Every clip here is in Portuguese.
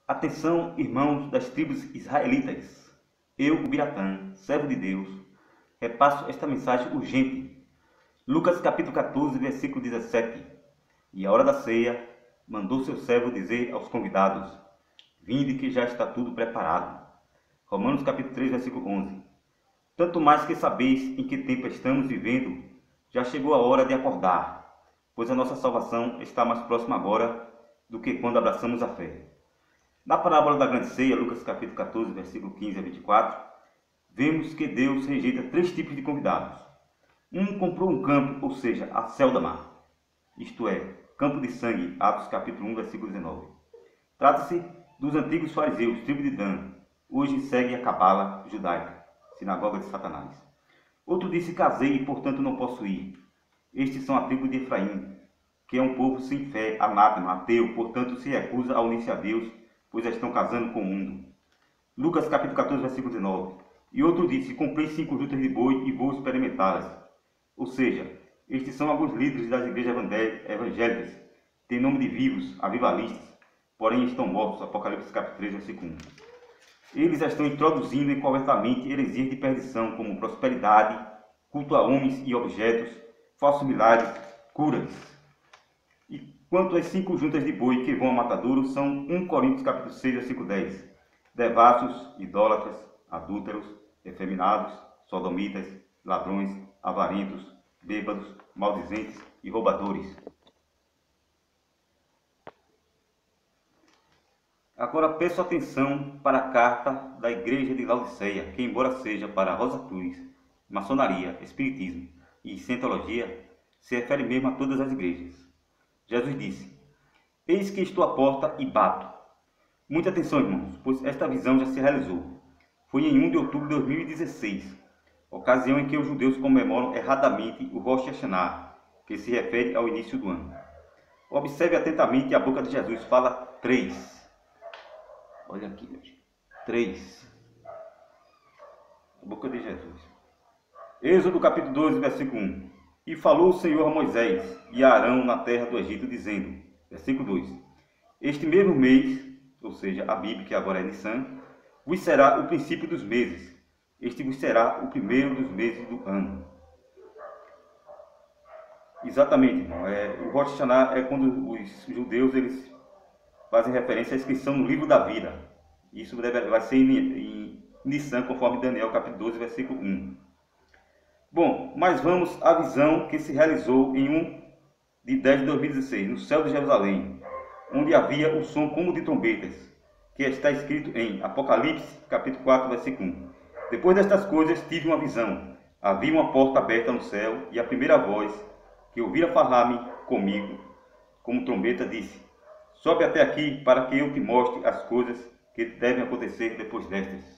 Atenção, irmãos das tribos israelitas. Eu, o Biratã, servo de Deus, repasso esta mensagem urgente. Lucas capítulo 14, versículo 17. E à hora da ceia, mandou seu servo dizer aos convidados: Vinde que já está tudo preparado. Romanos capítulo 3, versículo 11. Tanto mais que sabeis em que tempo estamos vivendo, já chegou a hora de acordar, pois a nossa salvação está mais próxima agora do que quando abraçamos a fé. Na parábola da grande ceia, Lucas capítulo 14, versículo 15 a 24, vemos que Deus rejeita três tipos de convidados. Um comprou um campo, ou seja, a Céldama, isto é, campo de sangue, Atos capítulo 1, versículo 19. Trata-se dos antigos fariseus, tribo de Dan, hoje segue a cabala judaica, sinagoga de Satanás. Outro disse: casei e portanto não posso ir. Estes são a tribo de Efraim, que é um povo sem fé, anátema, ateu, portanto se recusa a unir-se a Deus, pois já estão casando com o mundo. Lucas capítulo 14, versículo 19. E outro disse: comprei 5 jutas de boi e vou experimentá-las. Ou seja, estes são alguns líderes das igrejas evangélicas, têm nome de vivos, avivalistas, porém estão mortos. Apocalipse capítulo 3, versículo 1. Eles estão introduzindo incorretamente heresias de perdição, como prosperidade, culto a homens e objetos, falsos milagres, curas. E quanto às 5 juntas de boi que vão ao matadouro, são 1 Coríntios capítulo 6, versículo 10. Devassos, idólatras, adúlteros, efeminados, sodomitas, ladrões, avarentos, bêbados, maldizentes e roubadores. Agora peço atenção para a carta da igreja de Laodiceia, que embora seja para Rosa Cruz, maçonaria, espiritismo e cientologia, se refere mesmo a todas as igrejas. Jesus disse: Eis que estou à porta e bato. Muita atenção, irmãos, pois esta visão já se realizou. Foi em 1 de outubro de 2016, ocasião em que os judeus comemoram erradamente o Rosh Hashanah, que se refere ao início do ano. Observe atentamente a boca de Jesus, fala 3. Olha aqui, meu Deus. 3. A boca de Jesus. Êxodo capítulo 12, versículo 1. E falou o Senhor a Moisés e a Arão na terra do Egito, dizendo, versículo 2. Este mesmo mês, ou seja, a Bíblia, que agora é Nissan, vos será o princípio dos meses. Este vos será o primeiro dos meses do ano. Exatamente, irmão. O Rosh Hashanah é quando os judeus eles fazem referência à inscrição no livro da vida. Isso vai ser em Nissan, conforme Daniel capítulo 12, versículo 1. Bom, mas vamos à visão que se realizou em 1 de 10 de 2016, no céu de Jerusalém, onde havia o som como de trombetas, que está escrito em Apocalipse capítulo 4, versículo 1. Depois destas coisas tive uma visão. Havia uma porta aberta no céu, e a primeira voz que ouvira falar-me comigo, como trombeta, disse: Sobe até aqui para que eu te mostre as coisas que devem acontecer depois destas.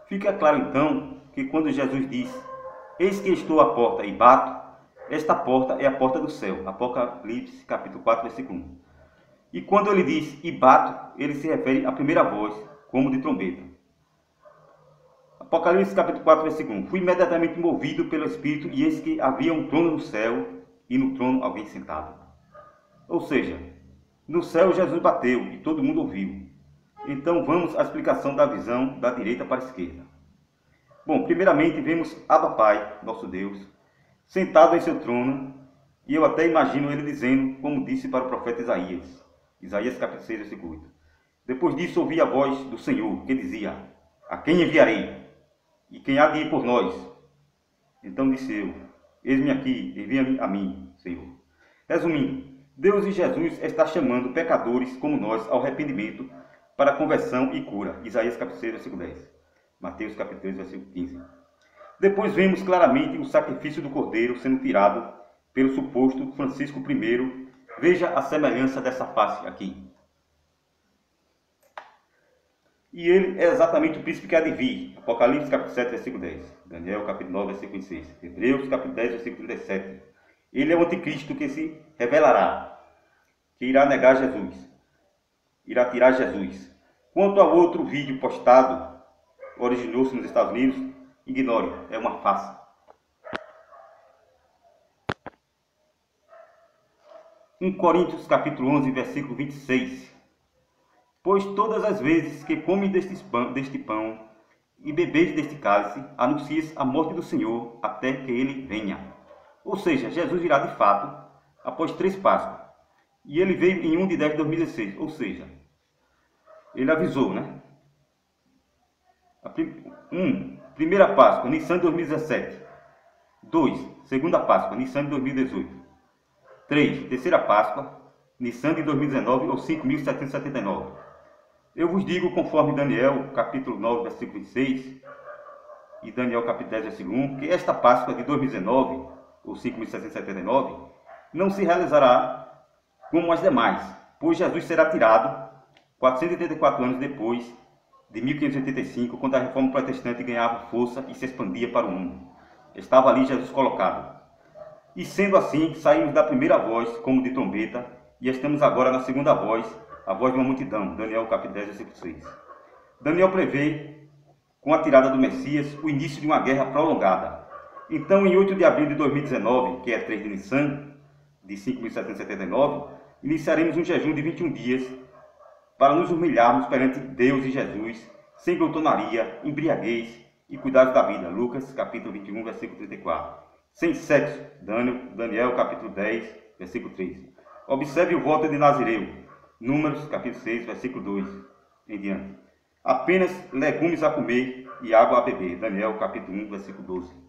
Fica claro então que quando Jesus diz: Eis que estou à porta e bato, esta porta é a porta do céu. Apocalipse capítulo 4, versículo 1. E quando ele diz e bato, ele se refere à primeira voz, como de trombeta. Apocalipse capítulo 4, versículo 1. Fui imediatamente movido pelo Espírito, e eis que havia um trono no céu, e no trono alguém sentado. Ou seja, no céu Jesus bateu e todo mundo ouviu. Então vamos à explicação da visão da direita para a esquerda. Bom, primeiramente vemos Abba Pai, nosso Deus, sentado em seu trono, e eu até imagino ele dizendo, como disse para o profeta Isaías. Isaías capítulo 6, versículo 8. Depois disso ouvi a voz do Senhor, que dizia: A quem enviarei? E quem há de ir por nós? Então disse eu: Eis-me aqui, envia-me a mim, Senhor. Resumindo, Deus e Jesus está chamando pecadores como nós ao arrependimento para conversão e cura. Isaías capítulo 6, versículo 10. Mateus capítulo 3, versículo 15. Depois vemos claramente o sacrifício do Cordeiro sendo tirado pelo suposto Francisco I. Veja a semelhança dessa face aqui. E ele é exatamente o príncipe que há de vir. Apocalipse capítulo 7, versículo 10. Daniel capítulo 9, versículo 26. Hebreus capítulo 10, versículo 37. Ele é o anticristo que se revelará, que irá negar Jesus, irá tirar Jesus. Quanto ao outro vídeo postado, originou-se nos Estados Unidos, ignore, é uma farsa. 1 Coríntios capítulo 11, versículo 26. Pois todas as vezes que comem deste pão e bebeis deste cálice, anuncias a morte do Senhor até que ele venha. Ou seja, Jesus virá de fato após 3 Páscoas. E ele veio em 1 de 10 de 2016. Ou seja, ele avisou, né? Primeira Páscoa, Nissan de 2017. 2. Segunda Páscoa, Nissan de 2018. 3. Terceira Páscoa, Nissan de 2019 ou 5.779. Eu vos digo, conforme Daniel, capítulo 9, versículo 26, e Daniel, capítulo 10, versículo 1, que esta Páscoa de 2019, ou 5.779, não se realizará como as demais, pois Jesus será tirado 484 anos depois de 1585, quando a Reforma Protestante ganhava força e se expandia para o mundo. Estava ali Jesus colocado. E sendo assim, saímos da primeira voz, como de trombeta, e estamos agora na segunda voz, a voz de uma multidão. Daniel capítulo 10, versículo 6. Daniel prevê, com a tirada do Messias, o início de uma guerra prolongada. Então, em 8 de abril de 2019, que é 3 de Nissan, de 5.779, iniciaremos um jejum de 21 dias para nos humilharmos perante Deus e Jesus, sem glutonaria, embriaguez e cuidados da vida. Lucas capítulo 21, versículo 34. Sem sexo, Daniel capítulo 10, versículo 3. Observe o voto de Nazireu, Números capítulo 6, versículo 2 em diante. Apenas legumes a comer e água a beber. Daniel capítulo 1, versículo 12.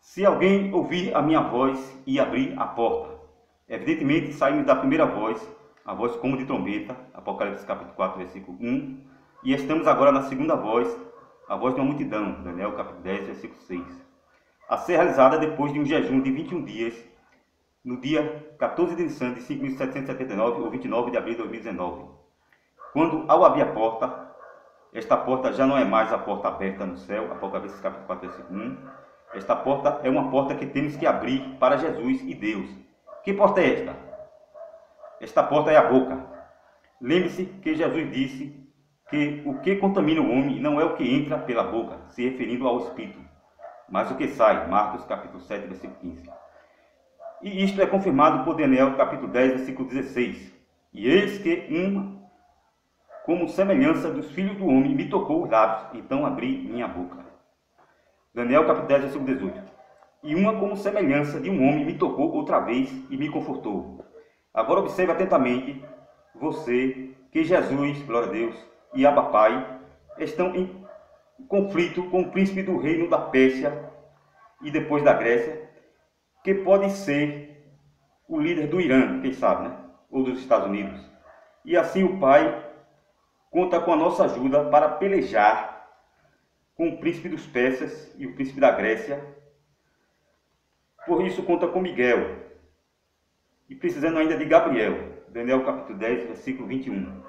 Se alguém ouvir a minha voz e abrir a porta. Evidentemente, saímos da primeira voz, a voz como de trombeta, Apocalipse capítulo 4, versículo 1, e estamos agora na segunda voz, a voz de uma multidão, Daniel capítulo 10, versículo 6, a ser realizada depois de um jejum de 21 dias, no dia 14 de Nissan de 5.779 ou 29 de abril de 2019. Quando, ao abrir a porta, esta porta já não é mais a porta aberta no céu, Apocalipse capítulo 4, versículo 1, esta porta é uma porta que temos que abrir para Jesus e Deus. Que porta é esta? Esta porta é a boca. Lembre-se que Jesus disse que o que contamina o homem não é o que entra pela boca, se referindo ao Espírito, mas o que sai. Marcos capítulo 7, versículo 15. E isto é confirmado por Daniel capítulo 10, versículo 16. E eis que como semelhança dos filhos do homem, me tocou os lábios, então abri minha boca. Daniel capítulo 10, versículo 18. E uma como semelhança de um homem me tocou outra vez e me confortou. Agora observe atentamente você que Jesus, glória a Deus, e Abba Pai estão em conflito com o príncipe do reino da Pérsia e depois da Grécia, que pode ser o líder do Irã, quem sabe, né? Ou dos Estados Unidos. E assim o Pai conta com a nossa ajuda para pelejar com o príncipe dos persas e o príncipe da Grécia. Por isso conta com Miguel. E precisando ainda de Gabriel. Daniel capítulo 10, versículo 21.